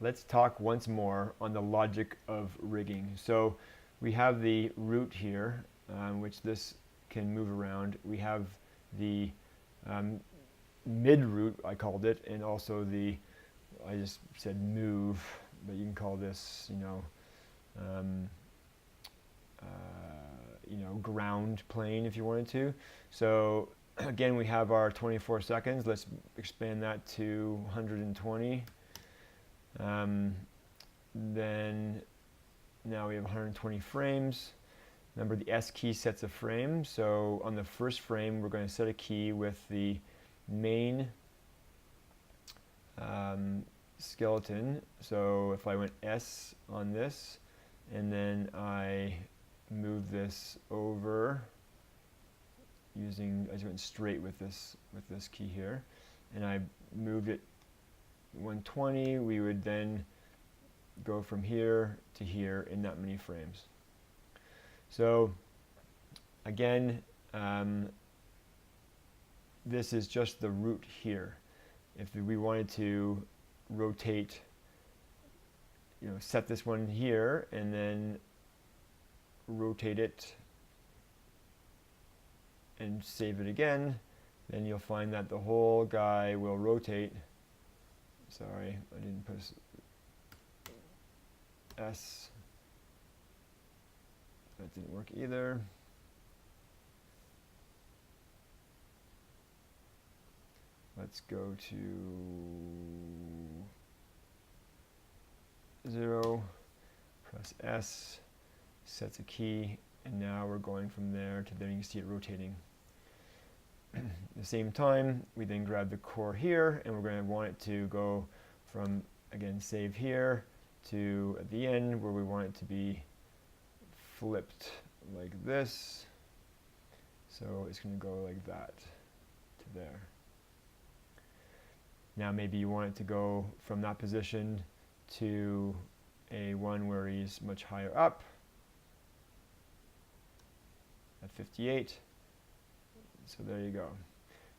let's talk once more on the logic of rigging. So we have the root here, which this can move around. We have the mid root, I called it, and also the, I just said move, but you can call this, ground plane if you wanted to. So again, we have our 24 seconds. Let's expand that to 120. Then now we have 120 frames. Remember, the S key sets a frame. So on the first frame, we're going to set a key with the main skeleton. So if I went S on this, and then I move this over using, I just went straight with this key here, and I moved it 120, we would then go from here to here in that many frames. So again, this is just the root here. If we wanted to rotate, set this one here and then rotate it and save it again, then you'll find that the whole guy will rotate. Sorry, I didn't put S. That didn't work either. Let's go to 0, press S, sets a key, and now we're going from there to there. You can see it rotating. At the same time, we then grab the core here, and we're going to want it to go from, again, save here to at the end where we want it to be flipped like this. So it's going to go like that to there. Now maybe you want it to go from that position to a one where he's much higher up at 58. So there you go.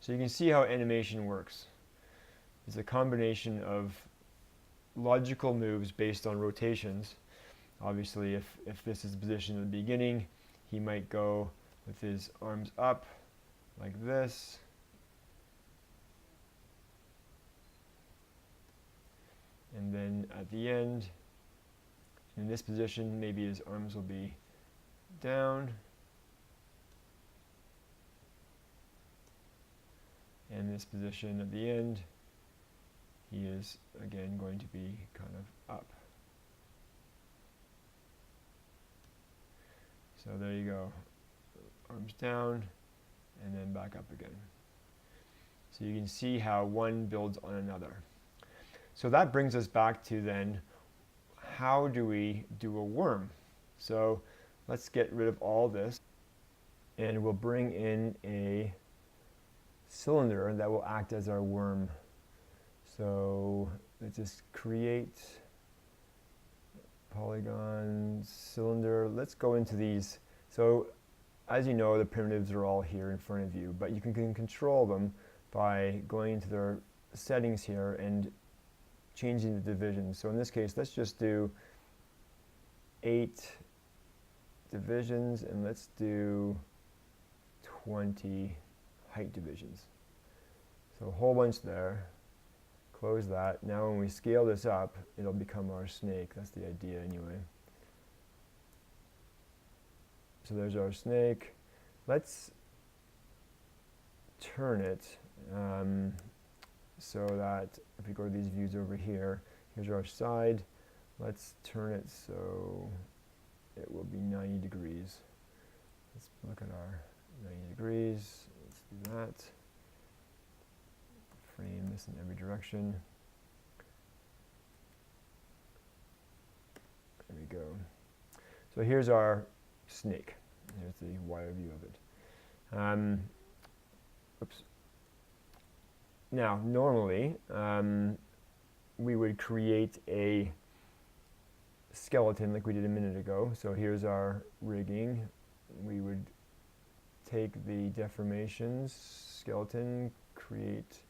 So you can see how animation works. It's a combination of logical moves based on rotations. Obviously, if this is the position at the beginning, he might go with his arms up like this. And then at the end, in this position, maybe his arms will be down. And this position at the end, he is again going to be kind of up. So there you go. Arms down and then back up again. So you can see how one builds on another. So that brings us back to then, how do we do a worm? So let's get rid of all this, and we'll bring in a cylinder that will act as our worm. So let's just create polygon cylinder. Let's go into these. So as you know, the primitives are all here in front of you, but you can control them by going into their settings here and changing the divisions. So in this case, let's just do 8 divisions, and let's do 20 height divisions. So a whole bunch there. Close that. Now when we scale this up, it'll become our snake. That's the idea anyway. So there's our snake. Let's turn it so that if we go to these views over here, here's our side. Let's turn it so it will be 90 degrees. Let's look at our 90 degrees. Let's do that. Frame this in every direction. There we go. So here's our snake. Here's the wider view of it. Oops. Now, normally, we would create a skeleton like we did a minute ago. So here's our rigging. We would take the deformations, skeleton, create,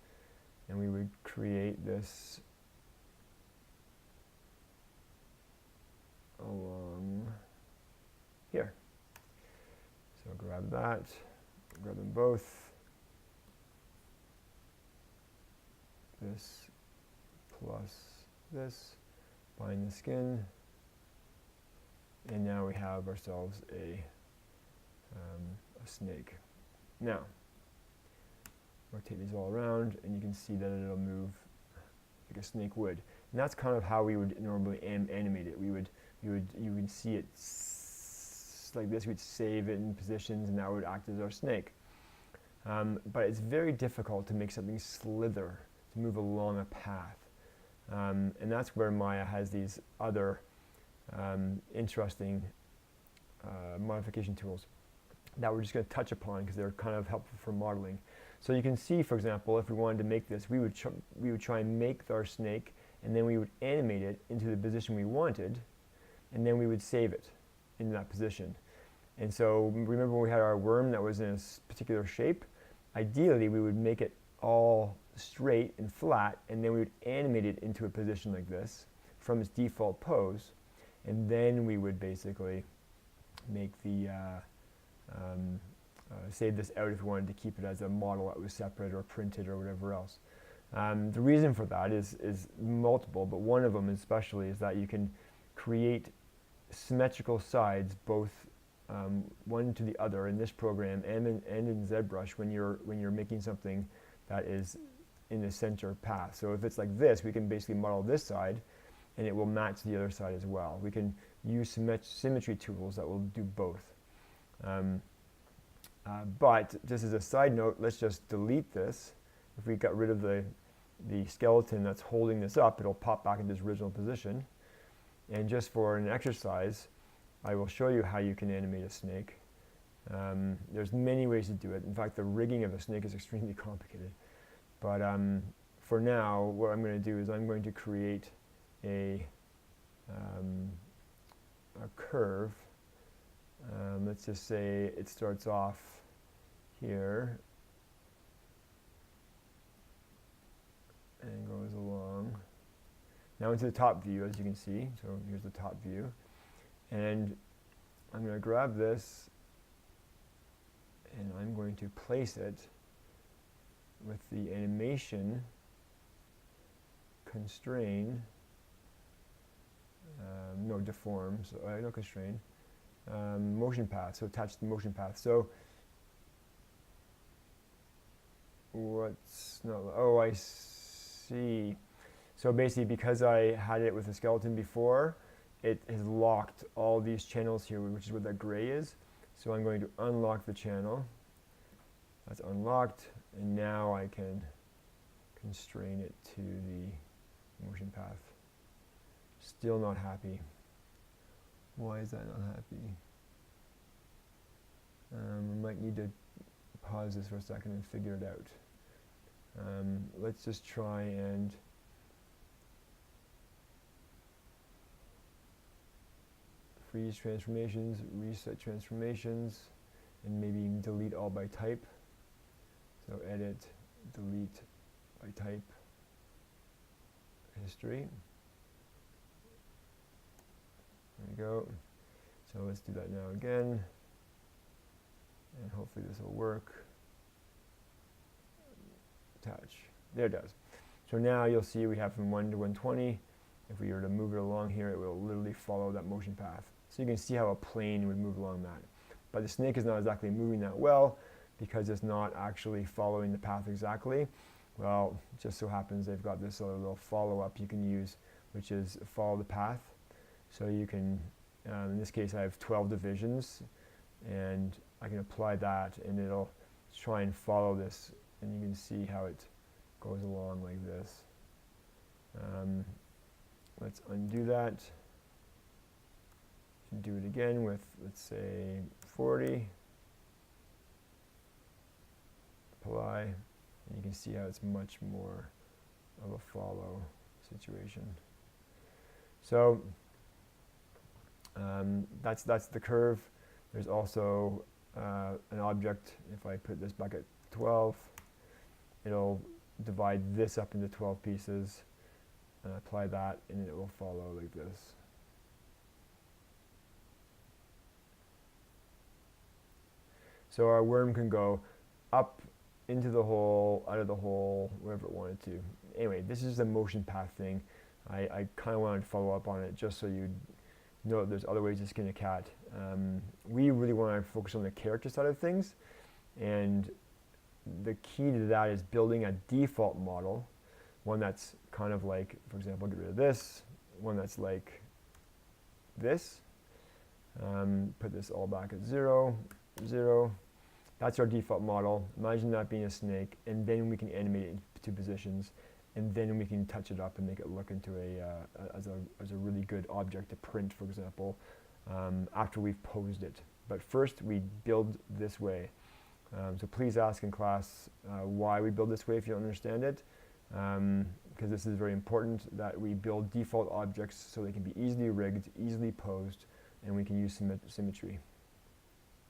and we would create this along here. So grab that, grab them both. This plus this, bind the skin, and now we have ourselves a snake. Now, rotate these all around, and you can see that it'll move like a snake would. And that's kind of how we would normally animate it. You would see it like this. We'd save it in positions, and that would act as our snake. But it's very difficult to make something slither, to move along a path. And that's where Maya has these other interesting modification tools that we're just going to touch upon because they're kind of helpful for modeling. So you can see, for example, if we wanted to make this, we would try and make our snake, and then we would animate it into the position we wanted, and then we would save it in that position. And so remember when we had our worm that was in a particular shape? Ideally, we would make it all straight and flat, and then we would animate it into a position like this from its default pose, and then we would basically make the save this out if we wanted to keep it as a model that was separate or printed or whatever else. The reason for that is multiple, but one of them especially is that you can create symmetrical sides both one to the other in this program and in ZBrush when you're making something that is in the center path. So if it's like this, we can basically model this side and it will match the other side as well. We can use symmetry tools that will do both. But just as a side note, let's just delete this. If we got rid of the skeleton that's holding this up, it'll pop back into its original position. And just for an exercise, I will show you how you can animate a snake. There's many ways to do it. In fact, the rigging of a snake is extremely complicated. But for now, what I'm going to do is I'm going to create a curve. Let's just say it starts off here and goes along. Now into the top view, as you can see. So here's the top view. And I'm going to grab this and I'm going to place it with the animation constrain, no deform, so no constrain, motion path, so attach the motion path. So what's not, oh, I see. So basically because I had it with a skeleton before, it has locked all these channels here, which is what that gray is. So I'm going to unlock the channel. That's unlocked, and now I can constrain it to the motion path. Still not happy. Why is that not happy? I might need to pause this for a second and figure it out. Let's just try and freeze transformations, reset transformations, and maybe delete all by type. So edit, delete by type, history. There we go. So let's do that now again. And hopefully this will work. Attach. There it does. So now you'll see we have from 1 to 120. If we were to move it along here, it will literally follow that motion path. So you can see how a plane would move along that. But the snake is not exactly moving that well because it's not actually following the path exactly. Well, it just so happens they've got this other little follow-up you can use, which is follow the path. So you can, in this case I have 12 divisions, and I can apply that and it'll try and follow this, and you can see how it goes along like this. Let's undo that and do it again with, let's say, 40. Apply, and you can see how it's much more of a follow situation. So that's the curve. There's also an object. If I put this back at 12, it'll divide this up into 12 pieces, and apply that, and it will follow like this. So our worm can go up into the hole, out of the hole, wherever it wanted to. Anyway, this is the motion path thing. I kind of wanted to follow up on it just so you know that there's other ways to skin a cat. We really want to focus on the character side of things, and the key to that is building a default model, one that's kind of like, for example, get rid of this, one that's like this, put this all back at 0, 0. That's our default model. Imagine that being a snake, and then we can animate it into positions, and then we can touch it up and make it look into as a really good object to print, for example, after we've posed it. But first, we build this way. So please ask in class why we build this way if you don't understand it, because this is very important that we build default objects so they can be easily rigged, easily posed, and we can use symmetry.